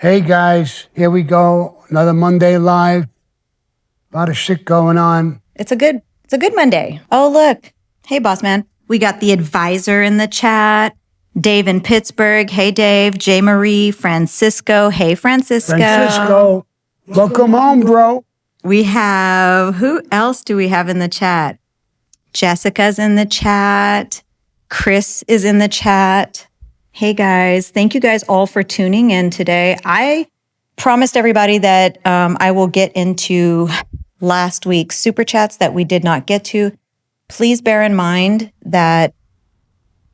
Hey guys, here we go. Another Monday live. A lot of shit going on. It's a good Monday. Oh, look. Hey, boss man. We got the advisor in the chat. Dave in Pittsburgh. Hey, Dave. J. Marie. Francisco. Hey, Francisco, welcome home, bro. We have, who else do we have in the chat? Jessica's in the chat. Chris is in the chat. Hey, guys. Thank you guys all for tuning in today. I promised everybody that I will get into last week's super chats that we did not get to. Please bear in mind that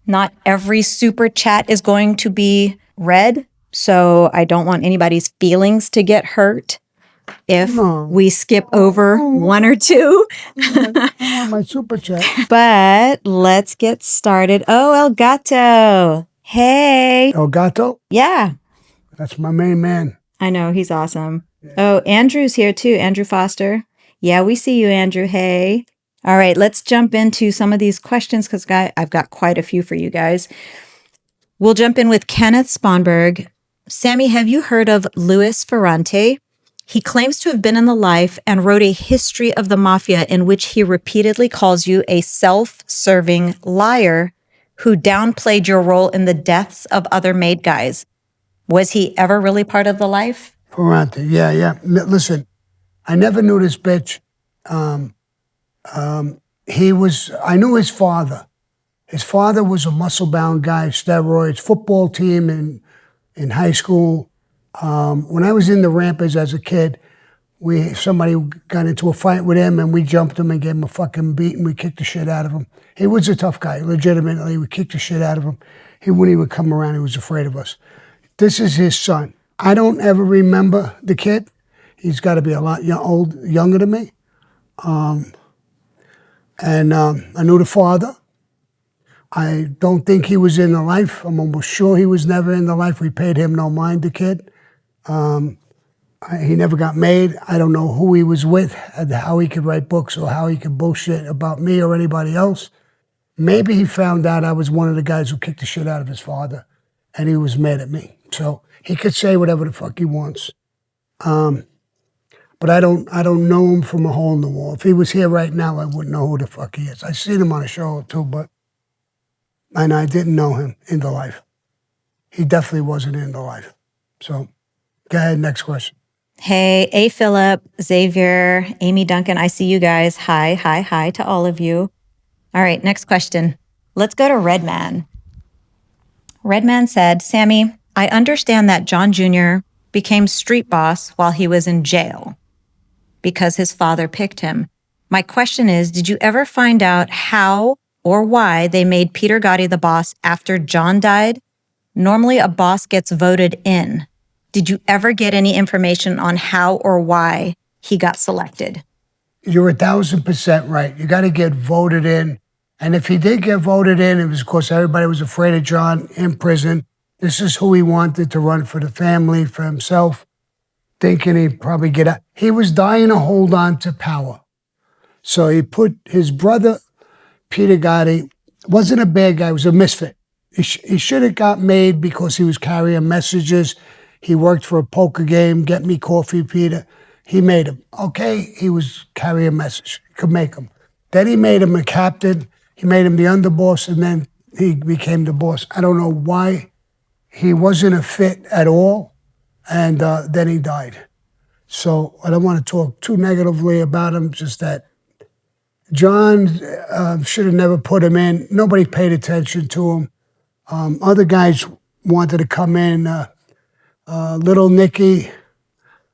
not every super chat is going to be read. So I don't want anybody's feelings to get hurt if we skip over one or two. My super chat. But let's get started. Oh, El Gato. Hey. El Gato? Yeah. That's my main man. I know. He's awesome. Yeah. Oh, Andrew's here too. Andrew Foster. Yeah, we see you, Andrew. Hey. All right, let's jump into some of these questions because I've got quite a few for you guys. We'll jump in with Kenneth Sponberg. Sammy, have you heard of Louis Ferrante? He claims to have been in the life and wrote a history of the Mafia in which he repeatedly calls you a self-serving liar who downplayed your role in the deaths of other made guys. Was he ever really part of the life? Ferrante, yeah. Listen, I never knew this bitch. I knew his father. His father was a muscle-bound guy, steroids, football team in high school. When I was in the Rampage as a kid, somebody got into a fight with him and we jumped him and gave him a fucking beat and we kicked the shit out of him. He was a tough guy, legitimately. We kicked the shit out of him. He wouldn't even come around. He was afraid of us. This is his son. I don't ever remember the kid. He's got to be a lot younger than me. I knew the father. I don't think he was in the life. I'm almost sure he was never in the life. We paid him no mind, the kid. He never got made. I don't know who he was with, how he could write books or how he could bullshit about me or anybody else. Maybe he found out I was one of the guys who kicked the shit out of his father and he was mad at me. So he could say whatever the fuck he wants. But I don't know him from a hole in the wall. If he was here right now, I wouldn't know who the fuck he is. I seen him on a show too, and I didn't know him in the life. He definitely wasn't in the life. So go ahead, next question. Hey, A. Phillip, Xavier, Amy Duncan, I see you guys. Hi to all of you. All right, next question. Let's go to Redman. Redman said, Sammy, I understand that John Jr. became street boss while he was in jail because his father picked him. My question is, did you ever find out how or why they made Peter Gotti the boss after John died? Normally, a boss gets voted in. Did you ever get any information on how or why he got selected? You're 1,000% right. You got to get voted in. And if he did get voted in, it was because everybody was afraid of John in prison. This is who he wanted to run for the family, for himself, thinking he'd probably get out. He was dying to hold on to power. So he put his brother, Peter Gotti, wasn't a bad guy, he was a misfit. He should have got made because he was carrying messages. He worked for a poker game, get me coffee, Peter. He made him. Okay, he was carrying a message. He could make him. Then he made him a captain. He made him the underboss, and then he became the boss. I don't know why. He wasn't a fit at all, and then he died. So I don't want to talk too negatively about him, just that John should have never put him in. Nobody paid attention to him. Other guys wanted to come in, Little Nicky,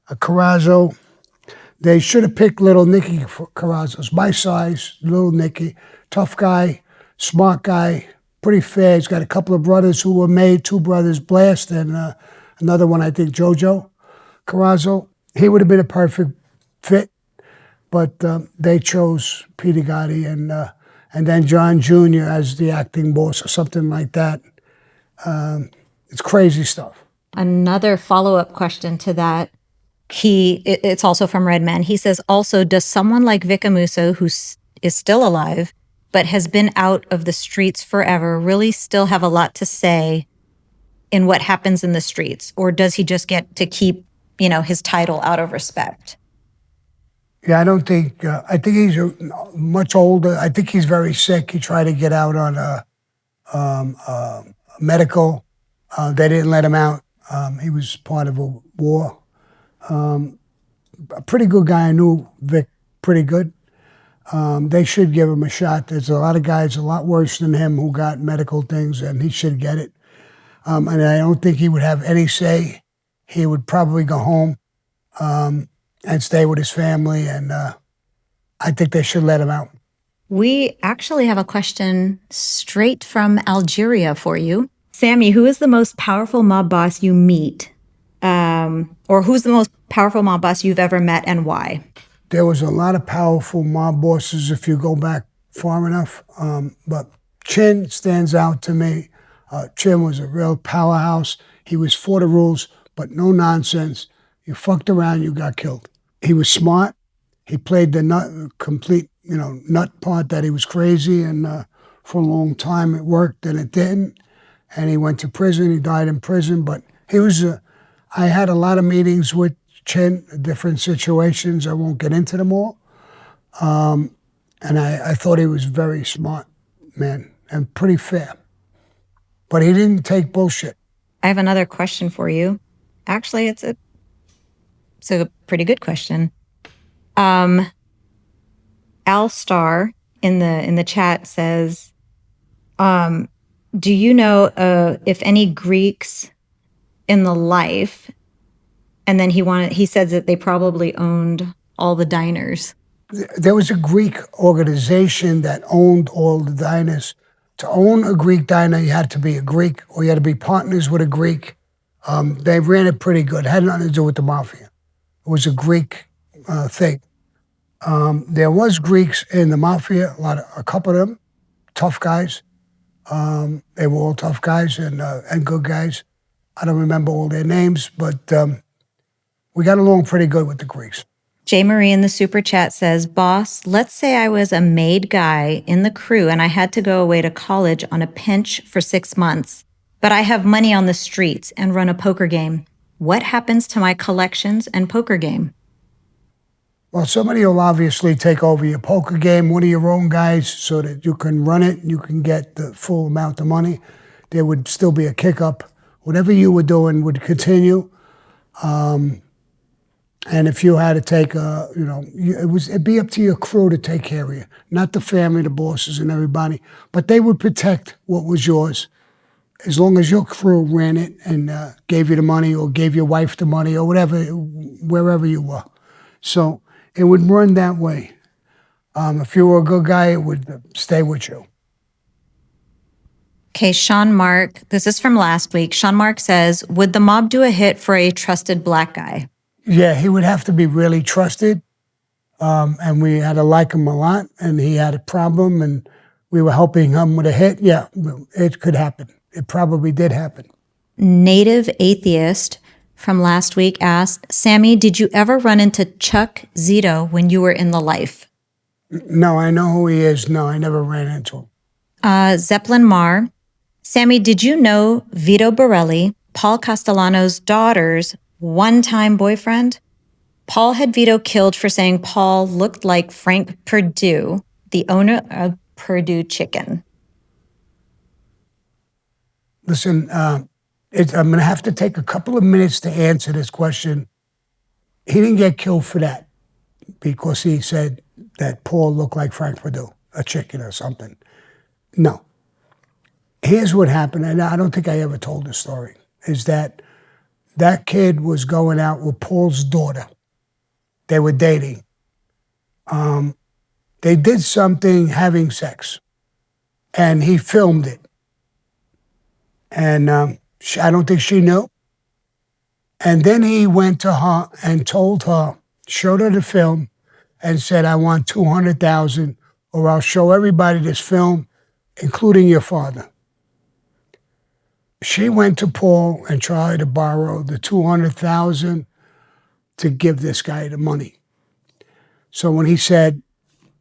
Carrazzo. They should have picked Little Nicky for Carrazzo's my size, Little Nicky. Tough guy, smart guy, pretty fair. He's got a couple of brothers who were made, two brothers, Blast, and another one, I think, Jojo Carrazzo. He would have been a perfect fit, but they chose Peter Gotti and then John Jr. as the acting boss or something like that. It's crazy stuff. Another follow-up question to that. It's also from Redman. He says, also, does someone like Vic Amuso, who is still alive, but has been out of the streets forever, really still have a lot to say in what happens in the streets? Or does he just get to keep, his title out of respect? Yeah, I don't think, I think he's much older. I think he's very sick. He tried to get out on medical. They didn't let him out. He was part of a war. A pretty good guy. I knew Vic pretty good. They should give him a shot. There's a lot of guys a lot worse than him who got medical things, and he should get it. And I don't think he would have any say. He would probably go home and stay with his family, and I think they should let him out. We actually have a question straight from Algeria for you. Sammy, who is the most powerful mob boss you meet? Or who's the most powerful mob boss you've ever met, and why? There was a lot of powerful mob bosses if you go back far enough, but Chin stands out to me. Chin was a real powerhouse. He was for the rules, but no nonsense. You fucked around, you got killed. He was smart. He played the complete nut part that he was crazy, and for a long time it worked and it didn't. And he went to prison. He died in prison, but he was. I had a lot of meetings with Chin, different situations. I won't get into them all. And I thought he was very smart, man, and pretty fair. But he didn't take bullshit. I have another question for you. Actually, it's a pretty good question. Al Star in the chat says, do you know if any Greeks in the life, and then he says that they probably owned all the diners. There was a Greek organization that owned all the diners. To own a Greek diner, you had to be a Greek, or you had to be partners with a Greek. They ran it pretty good. It had nothing to do with the Mafia. It was a Greek thing. There was Greeks in the Mafia, a couple of them, tough guys. They were all tough guys and good guys. I don't remember all their names, but we got along pretty good with the Greeks. J. Marie in the super chat says, boss, let's say I was a made guy in the crew and I had to go away to college on a pinch for 6 months, but I have money on the streets and run a poker game. What happens to my collections and poker game? Well, somebody will obviously take over your poker game, one of your own guys, so that you can run it and you can get the full amount of money. There would still be a kick up. Whatever you were doing would continue. And if you had to take it'd be up to your crew to take care of you, not the family, the bosses and everybody, but they would protect what was yours. As long as your crew ran it and gave you the money or gave your wife the money or whatever, wherever you were. So it would run that way. If you were a good guy, it would stay with you. Okay, Sean Mark, this is from last week. Sean Mark says, would the mob do a hit for a trusted black guy? Yeah, he would have to be really trusted. And we had to like him a lot, and he had a problem, and we were helping him with a hit. Yeah, it could happen. It probably did happen. Native Atheist from last week asked, Sammy, did you ever run into Chuck Zito when you were in the life? No, I know who he is. No, I never ran into him. Zeppelin Mar, Sammy, did you know Vito Borelli, Paul Castellano's daughter's one-time boyfriend? Paul had Vito killed for saying Paul looked like Frank Perdue, the owner of Perdue Chicken. Listen, I'm going to have to take a couple of minutes to answer this question. He didn't get killed for that because he said that Paul looked like Frank Perdue, a chicken or something. No. Here's what happened, and I don't think I ever told this story, is that kid was going out with Paul's daughter. They were dating. They did something having sex, and he filmed it. And I don't think she knew. And then he went to her and told her, showed her the film, and said, I want $200,000 or I'll show everybody this film, including your father. She went to Paul and tried to borrow the $200,000 to give this guy the money. So when he said,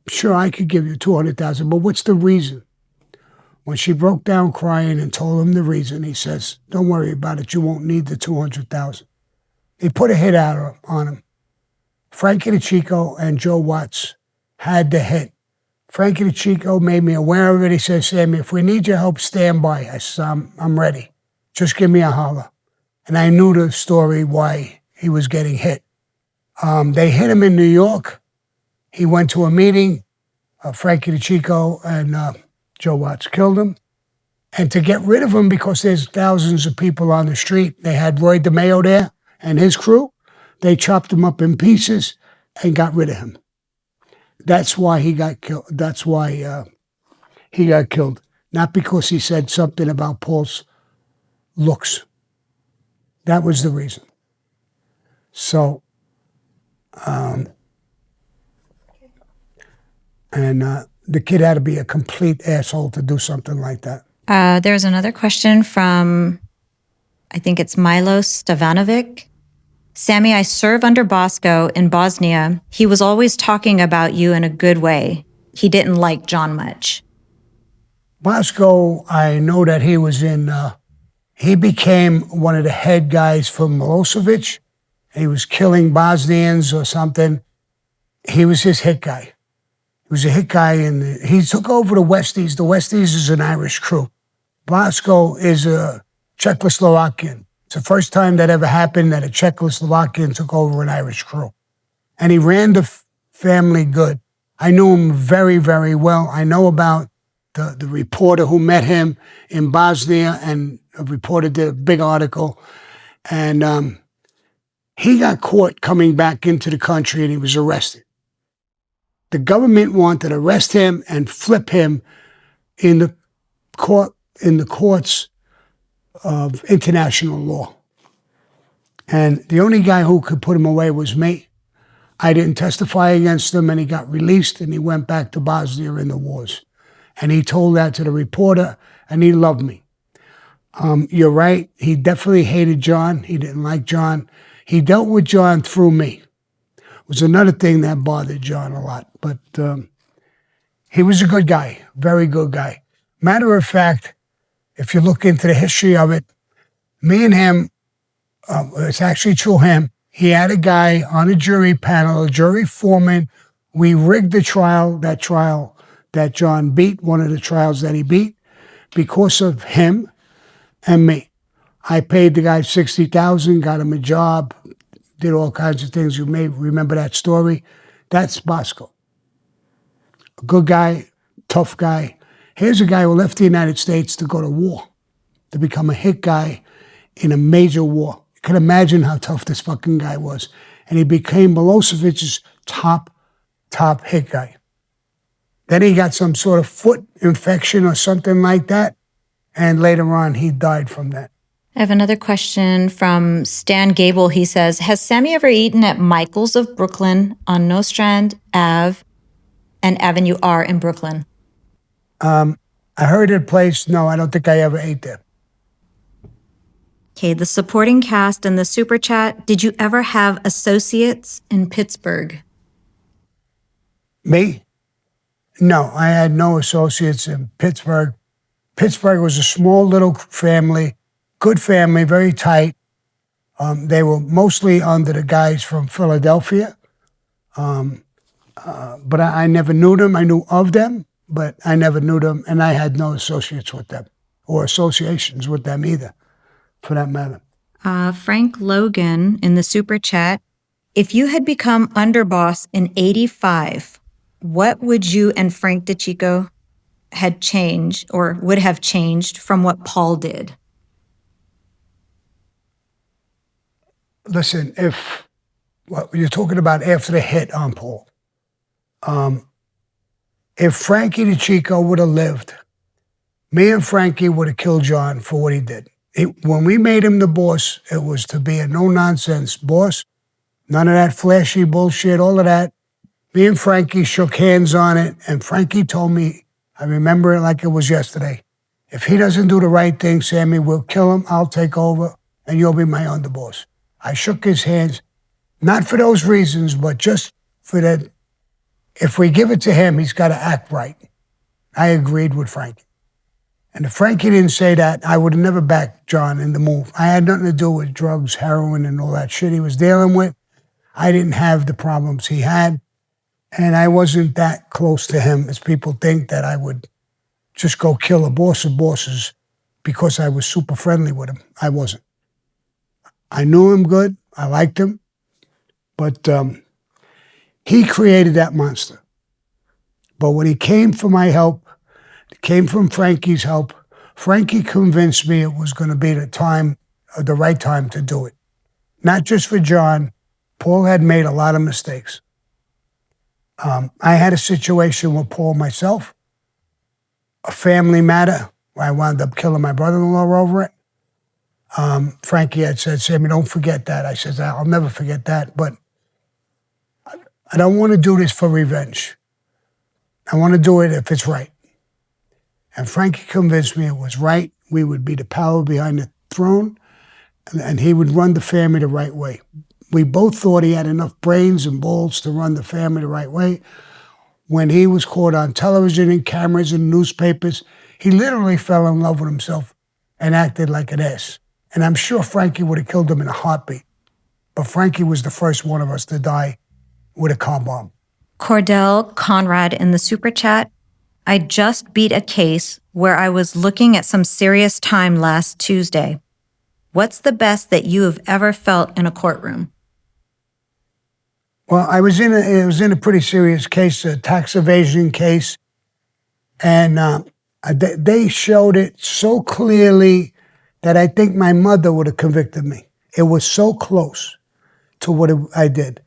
sure, I could give you $200,000, but what's the reason? When she broke down crying and told him the reason, he says, "Don't worry about it. You won't need the 200,000." He put a hit out on him. Frankie DeChico and Joe Watts had the hit. Frankie DeChico made me aware of it. He says, "Sammy, if we need your help, stand by." I said, I'm ready. Just give me a holler. And I knew the story why he was getting hit. They hit him in New York. He went to a meeting. Frankie DeChico and Joe Watts killed him. And to get rid of him, because there's thousands of people on the street, they had Roy DeMeo there and his crew. They chopped him up in pieces and got rid of him. That's why he got killed. That's why he got killed. Not because he said something about Paul's looks. That was the reason. So, the kid had to be a complete asshole to do something like that. There's another question from, I think it's Milo Stavanovic. Sammy, I serve under Bosco in Bosnia. He was always talking about you in a good way. He didn't like John much. Bosco, I know that he was in, he became one of the head guys for Milosevic. He was killing Bosnians or something. He was his hit guy. He was a hit guy, and he took over the Westies. The Westies is an Irish crew. Bosco is a Czechoslovakian. It's the first time that ever happened that a Czechoslovakian took over an Irish crew. And he ran the family good. I knew him very, very well. I know about the reporter who met him in Bosnia, and a reporter did a big article. And he got caught coming back into the country, and he was arrested. The government wanted to arrest him and flip him in the courts of international law. And the only guy who could put him away was me. I didn't testify against him, and he got released, and he went back to Bosnia in the wars. And he told that to the reporter, and he loved me. You're right. He definitely hated John. He didn't like John. He dealt with John through me. It was another thing that bothered John a lot. But he was a good guy, very good guy. Matter of fact, if you look into the history of it, me and him, it's actually true him, he had a guy on a jury panel, a jury foreman. We rigged the trial that John beat, one of the trials that he beat, because of him and me. I paid the guy $60,000, got him a job, did all kinds of things. You may remember that story. That's Bosco. A good guy, tough guy. Here's a guy who left the United States to go to war, to become a hit guy in a major war. You can imagine how tough this fucking guy was. And he became Milosevic's top hit guy. Then he got some sort of foot infection or something like that. And later on, he died from that. I have another question from Stan Gable. He says, has Sammy ever eaten at Michael's of Brooklyn on Nostrand Ave and Avenue R in Brooklyn? I heard it place. No, I don't think I ever ate there. Okay, the supporting cast and the super chat. Did you ever have associates in Pittsburgh? Me? No, I had no associates in Pittsburgh. Pittsburgh was a small little family, good family, very tight. They were mostly under the guys from Philadelphia. But I never knew them. I knew of them, but I never knew them. And I had no associates with them or associations with them either, for that matter. Frank Logan in the super chat. If you had become underboss in '85, what would you and Frank DeChico had changed or would have changed from what Paul did? Listen, if what you're talking about after the hit on Paul, if Frankie DeChico would have lived, me and Frankie would have killed John for what he did. When we made him the boss, it was to be a no-nonsense boss. None of that flashy bullshit, all of that. Me and Frankie shook hands on it, and Frankie told me, I remember it like it was yesterday, if he doesn't do the right thing, Sammy, we'll kill him, I'll take over, and you'll be my underboss. I shook his hands, not for those reasons, but just for that, if we give it to him, he's got to act right. I agreed with Frankie. And if Frankie didn't say that, I would have never backed John in the move. I had nothing to do with drugs, heroin, and all that shit he was dealing with. I didn't have the problems he had. And I wasn't that close to him as people think that I would just go kill a boss of bosses because I was super friendly with him. I wasn't. I knew him good. I liked him. But he created that monster. But when he came for my help, it came from Frankie's help. Frankie convinced me it was going to be the right time to do it. Not just for John. Paul had made a lot of mistakes. I had a situation with Paul myself, a family matter where I wound up killing my brother-in-law over it. Frankie had said, Sammy, don't forget that. I said, I'll never forget that, but I don't want to do this for revenge. I want to do it if it's right. And Frankie convinced me it was right. We would be the power behind the throne, and he would run the family the right way. We both thought he had enough brains and balls to run the family the right way. When he was caught on television and cameras and newspapers, he literally fell in love with himself and acted like an ass. And I'm sure Frankie would have killed him in a heartbeat. But Frankie was the first one of us to die with a car bomb. Cordell Conrad in the super chat. I just beat a case where I was looking at some serious time last Tuesday. What's the best that you have ever felt in a courtroom? Well, it was in a pretty serious case, a tax evasion case, and they showed it so clearly that I think my mother would have convicted me. It was so close to what I did.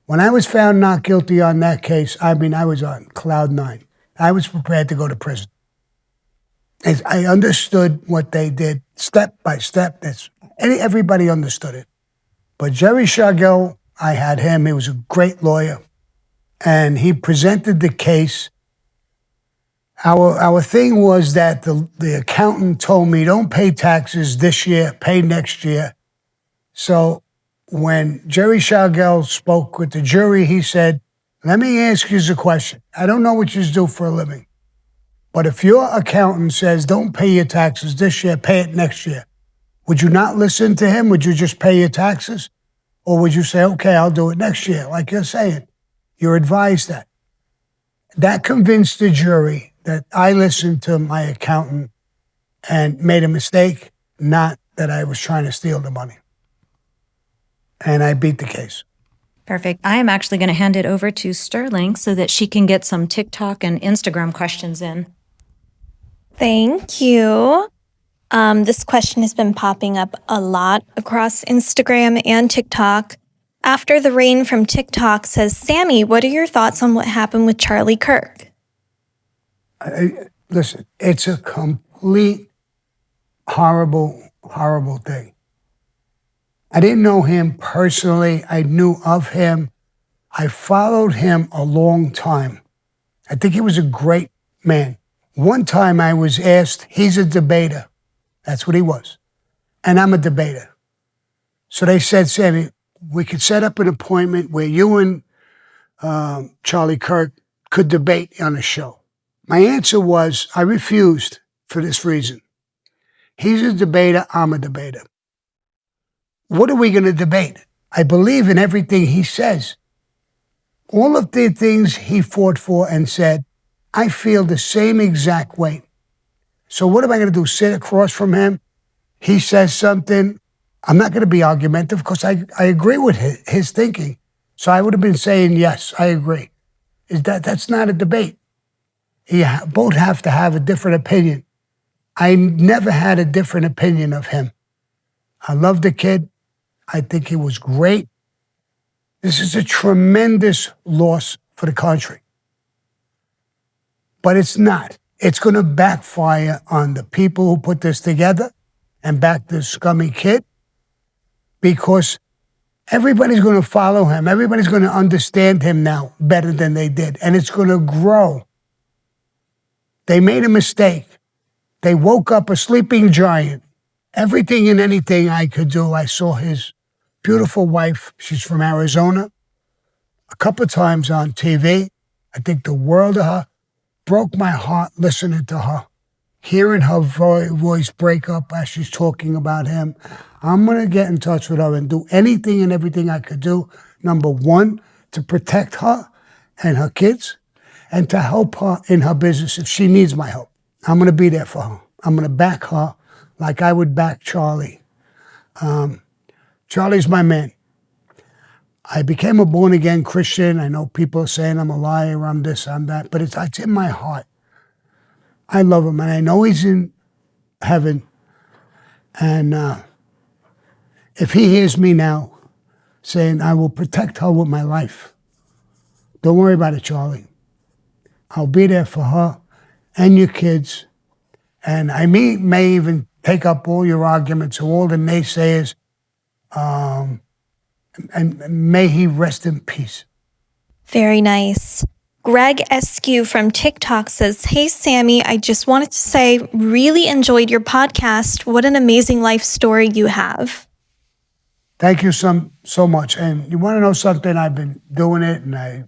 When I was found not guilty on that case, I was on cloud nine. I was prepared to go to prison. I understood what they did step by step. Everybody understood it. But Jerry Shargell, I had him. He was a great lawyer. And he presented the case. Our thing was that the accountant told me, don't pay taxes this year, pay next year. So when Jerry Shargell spoke with the jury, he said, let me ask you a question. I don't know what you do for a living. But if your accountant says, don't pay your taxes this year, pay it next year, would you not listen to him? Would you just pay your taxes? Or would you say, okay, I'll do it next year, like you're saying? You're advised that. That convinced the jury that I listened to my accountant and made a mistake, not that I was trying to steal the money. And I beat the case. Perfect. I am actually going to hand it over to Sterling so that she can get some TikTok and Instagram questions in. Thank you. This question has been popping up a lot across Instagram and TikTok. After the Rain from TikTok says, Sammy, what are your thoughts on what happened with Charlie Kirk? Listen, it's a complete horrible, horrible thing. I didn't know him personally. I knew of him. I followed him a long time. I think he was a great man. One time I was asked, he's a debater. That's what he was. And I'm a debater. So they said, Sammy, we could set up an appointment where you and Charlie Kirk could debate on a show. My answer was, I refused for this reason. He's a debater, I'm a debater. What are we going to debate? I believe in everything he says. All of the things he fought for and said, I feel the same exact way. So what am I going to do, sit across from him? He says something. I'm not going to be argumentative because I agree with his thinking. So I would have been saying, yes, I agree. That's not a debate. You both have to have a different opinion. I never had a different opinion of him. I love the kid. I think he was great. This is a tremendous loss for the country. But it's not. It's going to backfire on the people who put this together and back this scummy kid because everybody's going to follow him. Everybody's going to understand him now better than they did. And it's going to grow. They made a mistake. They woke up a sleeping giant. Everything and anything I could do, I saw his beautiful wife. She's from Arizona. A couple of times on TV. I think the world of her. Broke my heart listening to her. hearing her voice break up as she's talking about him, I'm going to get in touch with her and do anything and everything I could do. Number one, to protect her and her kids, and to help her in her business if she needs my help. I'm going to be there for her. I'm going to back her like I would back Charlie. Charlie's my man. I became a born-again Christian. I know people are saying I'm a liar, I'm this, I'm that, but it's in my heart. I love him, and I know he's in heaven. And if he hears me now saying, I will protect her with my life, don't worry about it, Charlie. I'll be there for her and your kids. And I may even take up all your arguments or all the naysayers, and may he rest in peace. Very nice. Greg Eskew from TikTok says, "Hey, Sammy, I just wanted to say, really enjoyed your podcast. What an amazing life story you have." Thank you so much. And you want to know something? I've been doing it, and I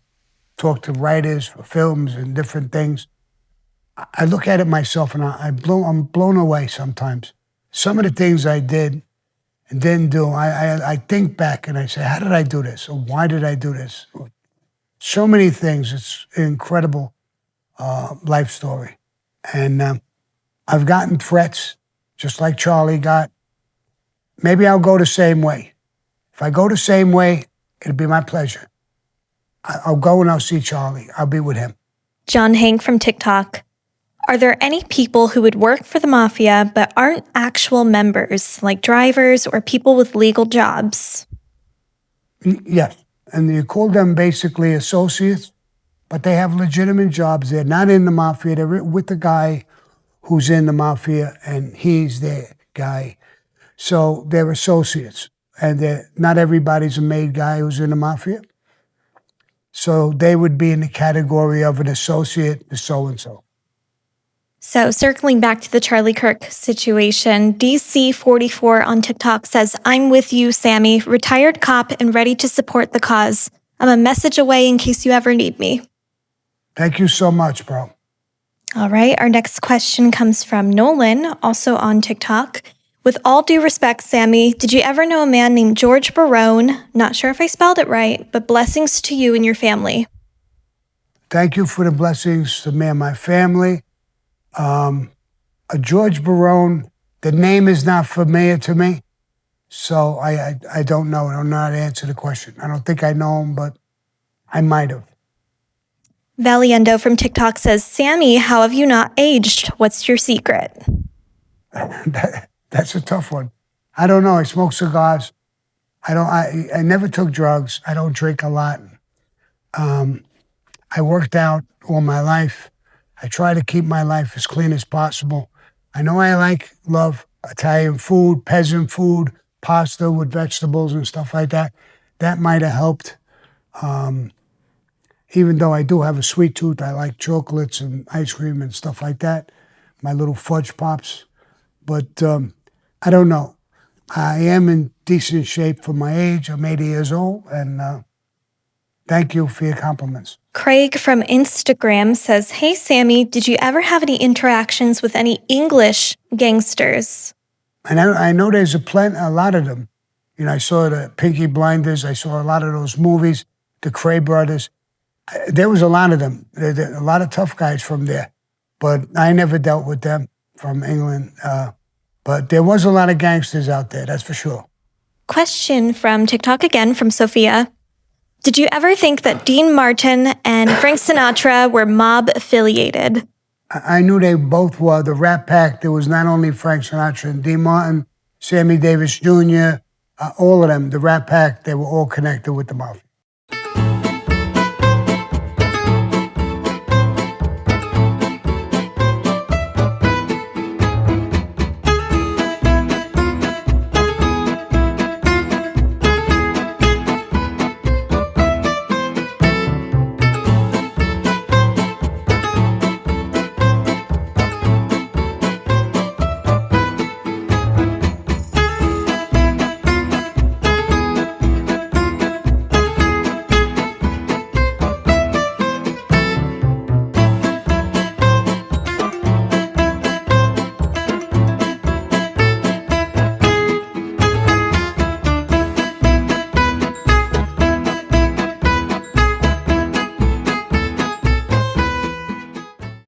talk to writers for films and different things. I look at it myself, and I'm blown away sometimes. Some of the things I did and didn't do, I think back and I say, how did I do this? Or why did I do this? So many things. It's an incredible life story. And I've gotten threats, just like Charlie got. Maybe I'll go the same way. If I go the same way, it'll be my pleasure. I'll go and I'll see Charlie. I'll be with him. John Hank from TikTok. Are there any people who would work for the Mafia but aren't actual members, like drivers or people with legal jobs? Yes. And you call them basically associates, but they have legitimate jobs. They're not in the Mafia. They're with the guy who's in the Mafia, and he's their guy. So they're associates. And not everybody's a made guy who's in the Mafia. So they would be in the category of an associate, the so-and-so. So circling back to the Charlie Kirk situation, DC44 on TikTok says, "I'm with you, Sammy, retired cop and ready to support the cause. I'm a message away in case you ever need me." Thank you so much, bro. All right, our next question comes from Nolan, also on TikTok. "With all due respect, Sammy, did you ever know a man named George Barone? Not sure if I spelled it right, but blessings to you and your family." Thank you for the blessings to me and my family. George Barone, the name is not familiar to me, so I don't know. I don't know how to answer the question. I don't think I know him, but I might have. Valiendo from TikTok says, "Sammy, how have you not aged? What's your secret?" That's a tough one. I don't know. I smoke cigars. I never took drugs. I don't drink a lot. I worked out all my life. I try to keep my life as clean as possible. I know I love Italian food, peasant food, pasta with vegetables and stuff like that. That might have helped. Even though I do have a sweet tooth, I like chocolates and ice cream and stuff like that. My little fudge pops. But I don't know. I am in decent shape for my age. I'm 80 years old, and thank you for your compliments. Craig from Instagram says, "Hey, Sammy, did you ever have any interactions with any English gangsters?" And I know there's a lot of them. You know, I saw the Pinky Blinders. I saw a lot of those movies, the Cray brothers. There was a lot of them. There a lot of tough guys from there. But I never dealt with them from England. But there was a lot of gangsters out there, that's for sure. Question from TikTok again from Sophia. "Did you ever think that Dean Martin and Frank Sinatra were mob affiliated?" I knew they both were. The Rat Pack, there was not only Frank Sinatra and Dean Martin, Sammy Davis Jr., all of them, the Rat Pack, they were all connected with the Mafia.